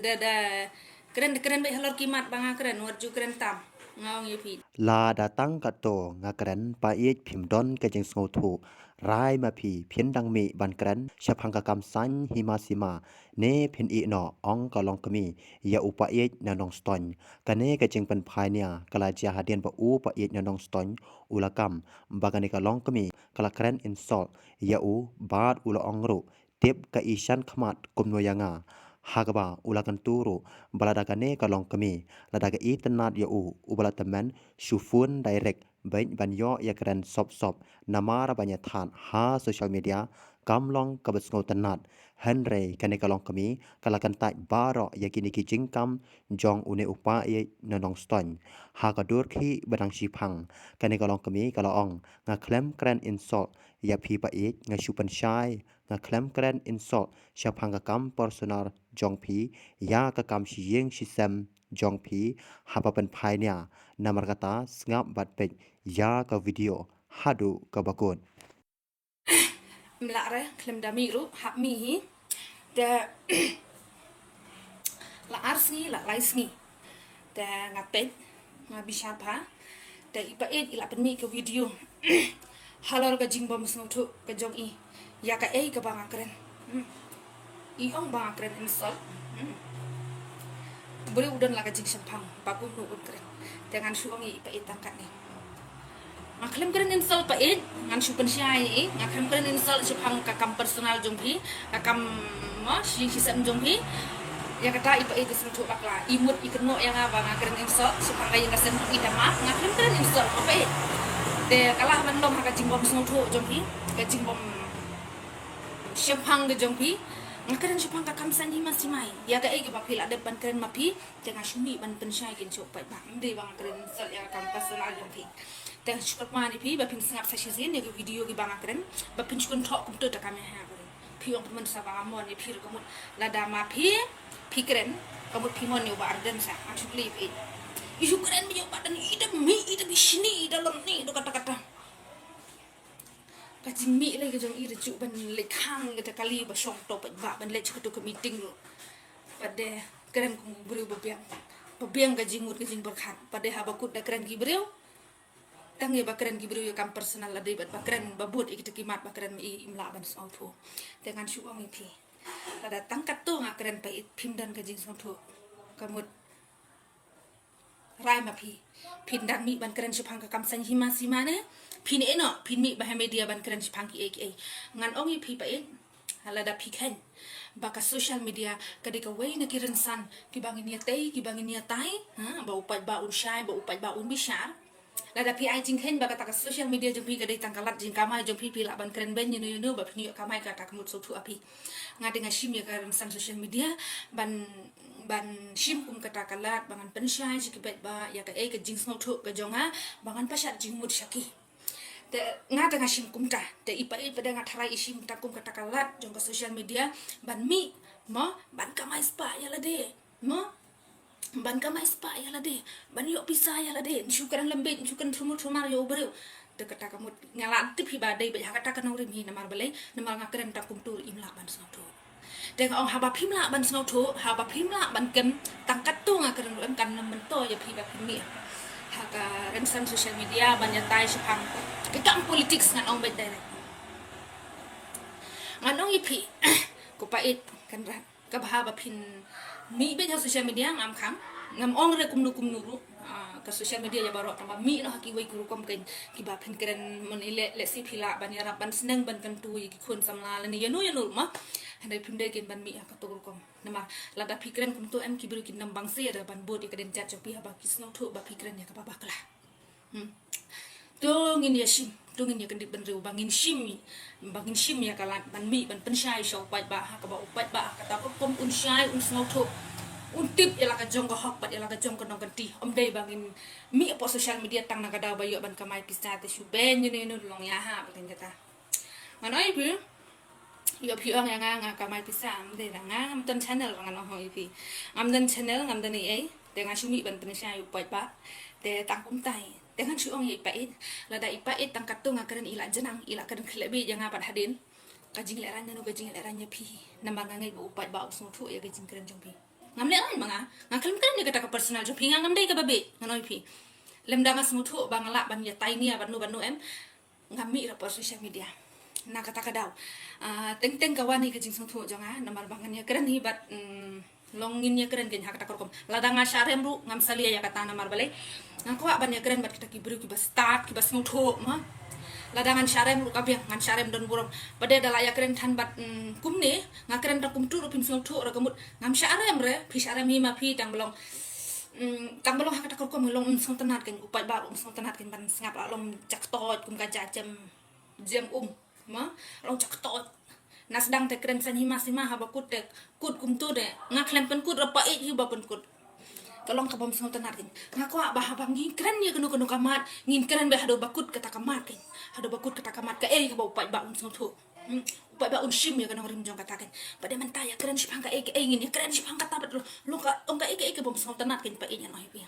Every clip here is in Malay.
da keren baik halor kimat banga keren warju keren tam ngawang yepi La datang kato ngakren pa ich pimdon ke jeng sngotu rai ma phi phian dang mi ban kren shaphang ka kam san hima sima ne phin I no ong ka long kami ya upa ich na nong ston kane ke jeng pen phai nia kala ja hadian ba u pa ich na nong ston ulakam bagane ka long kami kala kren insult ya u bad ula ong ru tip ka ishan khmat kumno yanga hagaba ulakan turu baladakane ka long kami ladaka I tenat ya u ubalatamen shufun direct bain ban yo ya keren sop namara banya than ha social media kamlong kabesngo tenat henry kane kalong kami kalakan tai baro ya kini ki jingkam jong une upa ye nanong ston ha kadur khi badang shipang kane kalong kami kalong nga klem kren insult ya phi pa e nga shupan shai nga klem kren insult shapang ka kam personal jong phi ya ka kam shi yeng shi sem jong phi hapa pen phai nia namar kata ngap bat pek ya ka video hadu ka bakun mlare klem dami ru hak mi hi da la arsni la laisni da ngapet ngabishapa da ipa ila pen mi ke video halor ka jingbom snotu ka jong I ya ka ka banga keren I ong banga keren insult boleh udan laga jing sempang baku nu keren dengan suang I pa tangkat ni ngaklem keren insult pa ngan su pensyai ngaklem keren insult sempang kakam personal jonghi kakam ma si sem jonghi ya kata ipa itu sentuh bakla imut ikno yang apa ngakeren insult sempang kaya ngasen ida ma ngaklem keren insult apa de kalah mandom ka jingbom sentuh jonghi ka jingbom sempang de jonghi ngakeren sempang kakam sani masih mai ya ka ege bakil ada ban keren mapi dengan sumi ban pensyai kin copai bang de bang keren insult ya kakam personal jonghi dan syukur mani pi bapin sengap sa shizin ya video ki banga keren bapin syukun tok kum to ta kame ha keren pi ong pemen sa banga mon ni pi kamut lada ma pi keren kamut pi mon ni ba arden sa maksud li pi isu keren bi badan ida mi sini dalam ni do kata-kata kajing mi le ke jong ida ju ban le khang ke kali ba shong to ba ban le chu to ke meeting ro pada keren kum buru babiang ka jingut ke jing berkhat pada ha bakut da keren ki breu tangi bakren gibru kam personal ladai bat bakren babut ikita kimat bakren I imla ban sautu dengan suang ipi tada tangkat tu ngakren pa pimdan kajing sautu kamut rai mapi pindan mi ban kren sipang ka kam san hima simane pin eno pin mi bah media ban kren sipang ki ek ngan ong ipi pa halada piken baka social media kadika way na kiren san kibangin niya tai ha ba upat ba un syai ba upat ba un bishar lada pi ai jing hen baka taka social media jong pi kadai tangkalat jing kamai jong pi la ban keren ben you ba pni kamai ka tak mut so tu api ngade nga shim ya karam san social media ban shim kum kata kalat bangan pensyai sikibet ba ya ka ka jing smau tu ka jonga bangan pasat jing mut syaki te ngade nga shim kum ta te ipa pada ngatharai shim ta kum kata kalat jong ka social media ban mi mo ban kamai spa ya lade mo ban kamai spa ya lade ban yo pisa ya lade syukuran lembet syukuran trumar yo breu de kata kamu ngalat tipi badai ba kata kan uri mi namar balai namar ngakren takum tur imla ban snautu de ong haba pimla ban snautu haba pimla ban kem tangkat tu ngakren kan mento ya pi ba mi haka rensan social media ban ya tai syapang kita politik ngan ong bet direct ngan ong ipi ko pait kan ka bahaba pin mi be social media ngam kham ngam ong re kum nuru ka social media ya baro tambah mi no haki wai guru kom ken ki ba phin keren mon ile le si phila ban ya ban seneng ban kan tu ki khun samla le ni yanu ma handai phin de ken ban mi ka to kom nama lada pikren kum to em ki bru kin nam bang se ada ban bodi ka den chat chopi ha ba kisno to ba pikren ya ka ba kala tungin ya shim tungin ya kendip ben rew bangin shim ya kala ban mi ban pensyai show pai ba ha ka ba upai ba kata ko kom un syai un snow to untip ela ka jong ko hok pat ela ka jong ko nong kanti om dei bangin mi po social media tang na kada ba yo ban kamai pista te shu ben ni no long ya ha ben kata manoi bi yo pi ong ya nga kamai pista am dei nga am ton channel bang no hoi pi am dan channel ngam dan ni dengan sumi ban pensyai upai ba te tang kum tai dengan si ong ipait lada ipait tangkat tu ngakeren ila jenang ila keren klebi jangan pada hadin kajing leran no kajing leran nya pi nambang ngai bu upat ba usno tu ya kajing keren jong pi ngam le ran manga ngaklem kan dia kata ke personal jo pinga ngam dai ka babe nganoi pi lem danga smutu bangala ban ya tai nia banu em ngami ra por social media na kata ka daw teng teng kawani ke jing smutu jonga namar bangannya keren hibat longin ya keren gen hakata korkom ladanga syarem ru ngam salia ya kata namar balai ngako ban ya keren bat kita kibru kibas start kibas smutu ma ladangan syarem lu kabeh ngan syarem don burung pada dalaya keren tan bat kumne ngakeren ta kumtu ru pin smutu ra kemut ngam syarem re pi syarem hi ma pi tang belong hakata korkom long song tenat kan upai baru song tenat kan ban ngap long cak tot kum ka jam ma long cak tot na sedang te keren san hima sima ha bakut te kut kum tu de ngaklem pen kut rapa hi ba pen kut tolong ka bom song tenat kan ngako bah bang ngin keren ya kenu kamat ngin keren be hado bakut kata kamat kan hado bakut kata kamat ka ka ba upai ba song tu upai ba shim ya kena rim jong kata kan pada mentaya keren si pangka ngin ya keren si pangka tabat lu ka ongka bom song tenat kan pa nya noi pi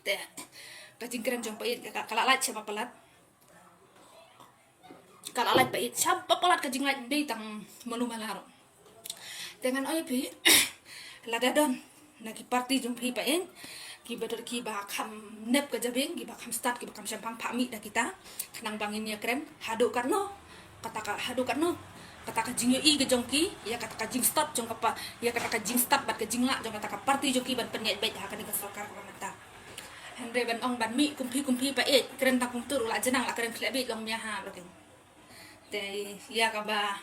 te kajing keren jong pa kala lat siapa pelat kala lat pa siapa pelat kajing lat dei tang melu malaro dengan oi pi ladadon nagi party jong pi pa ki bedor ki ba kham nep ka jabeng ki ba kham start ki ba kham sampang pami da kita kenang bangin ya keren hado karno kata ka jing i ke jongki ya kata ka jing start jong apa ya kata ka jing start bat ka jing la jong kata ka party joki ban penyet bet ha ka ni ka sokar ka mata hendre ban ong ban mi kumpi pa keren ta kum tur la jenang la keren klebe long nya ha berarti te ya ka ba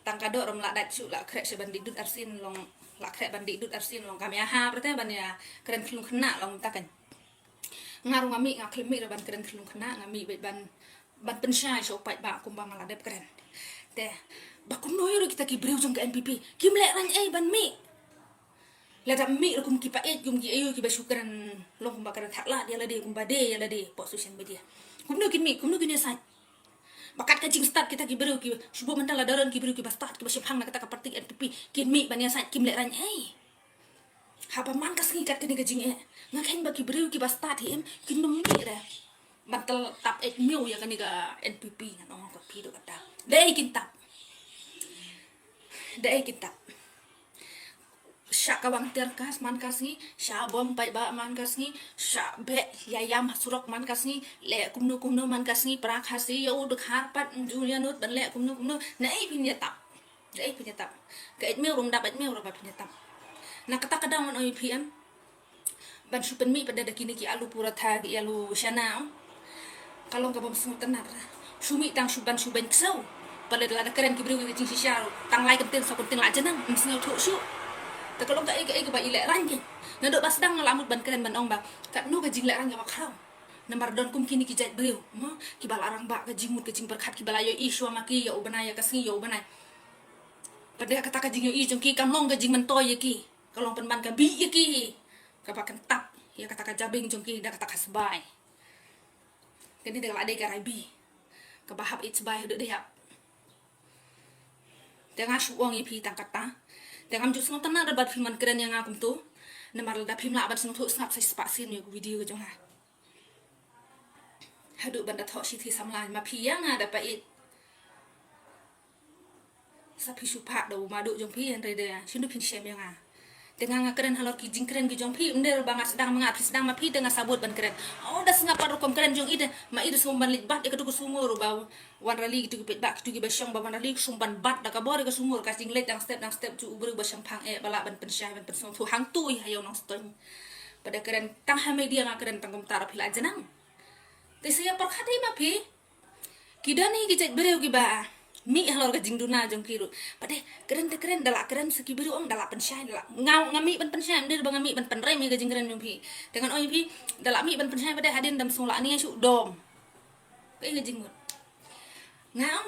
tang ka do rom la dat chu la krek se ban didut arsin long la krek ban didut arsin long kam ya ha berarti ban ya keren klung kena long ta kan ngaru ngami ngaklemi ban keren klung kena ngami bet ban pensyai so pai ba kumbang la dep keren te bakum noyo kita ki breu jong ke NPP kim le ran ban mi la dam mi kum ki pa jum ki ayo ki basukaran long kum bakaran thakla dia la de kum bade ya la de po social media kum no kin sai bakat ka jing start kita ki breu ki subo mental la daron ki breu ki start ki basip hang na kata ka parti NPP kin mi ban ya sai kim le ran haba man kas ngi kat ni ka jing ngaken ba ki breu ki start him kin no mi ra mantel tap miu ya kan ga NPP ngano ko pi do kata dai kita syak kawang terkas man kasngi sya bom pai ba man kasngi sya be yayam surok man kasngi le kumno man kasngi prak hasi yo duk harpat julia nut ban le kumno nai pinya tap ka miu rum dapat miu ra pinya tap na kata kadang on OPM ban supen mi pada dakini ki alu pura tha ki alu shana kalau nggak bom semut tenar sumi tang suban ksau pada ada keren ki beri ki shisha tang lai kentin so kentin la jenang mesti thuk su ta kalau nggak ege ba ile ran ki na do bas dang lamut ban keren ban ong ba kat no ga jing la ran ga makrau namar don kum kini ki jat beri ma ki balarang ba ga jingmut ke jing berkat ki balayo isu maki ya ubanaya kasngi ya ubanai pada kata ka jing yo i jong ki kam long ga jing mentoy ya ki kalau pen ban ka bi ya ki ka pakan tap ya kata ka jabing jong ki da kata ka sebai kini dengan adek karabi kebahap it's by udah deh dengan suang ipi tangkata dengan jus nonton ada bad filman keren yang aku tuh nemar lada film lah abad sentuh snap saya spasin ya video ke jonga haduk banda thok siti samlan ma pi yang ada pait sapi supak do maduk jong pi yang rede sindu pin shem yang dengan keren halor ki jing keren ki jong pi under bangat sedang mengat sedang ma pi dengan sabut ban keren oh dah sengapa rokom keren jong ide ma ide sumban lit bat ikatu sumur ba wan rali gitu pet bak gitu basyong ba wan rali sumban bat da ka bor ka sumur ka jing let dang step cu ubru ba sampang bala ban pensyai ban pensong tu hang tu hayo nong stoy pada keren tang ha media nga keren tang komentar pila jenang te saya perkhati ma pi kidani ki jet bereu ki ba mi halor ka jing duna jong kiru pada keren dalak keren seki biru om dalak pensyai dalak ngami ban pensyai ndir bang ngami ban penrem ka jing keren jong pi dengan oi pi dalak mi ban pensyai pada hadin dam sula ni su dom kai ka jing mut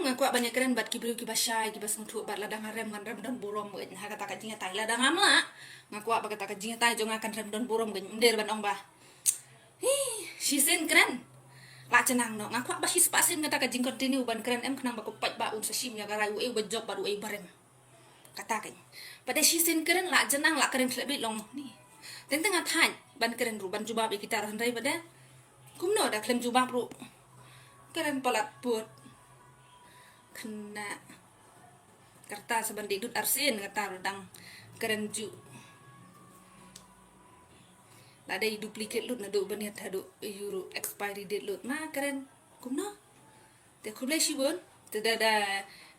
ngaku banyak keren bat ki biru ki basyai ki basung tu bat ladang rem ngan rem don burom ngan ha kata ka jing tai ladang amla ngaku ba kata ka jing tai jong akan rem don burom ndir ban ong ba sisen keren la cenang no ngaku ba his pasin kata ka jing continue ban keren em kenang ba ko pat ba un sasim ya garai ba job baru barem kata kan pada sisen keren la jenang la keren lebih long ni tentang athan ban keren ru ban jubab kita rai pada kumno da klem jubab ru keren palat put kena kertas ban didut arsin kata dang keren ju Ada duplicate lut na do baniat hadu euro expiry date lut ma keren kumno te kuble shibon te da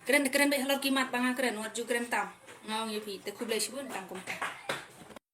keren keren be halor kimat banga keren warju keren tam ngawang yepi te kuble shibon tang kumta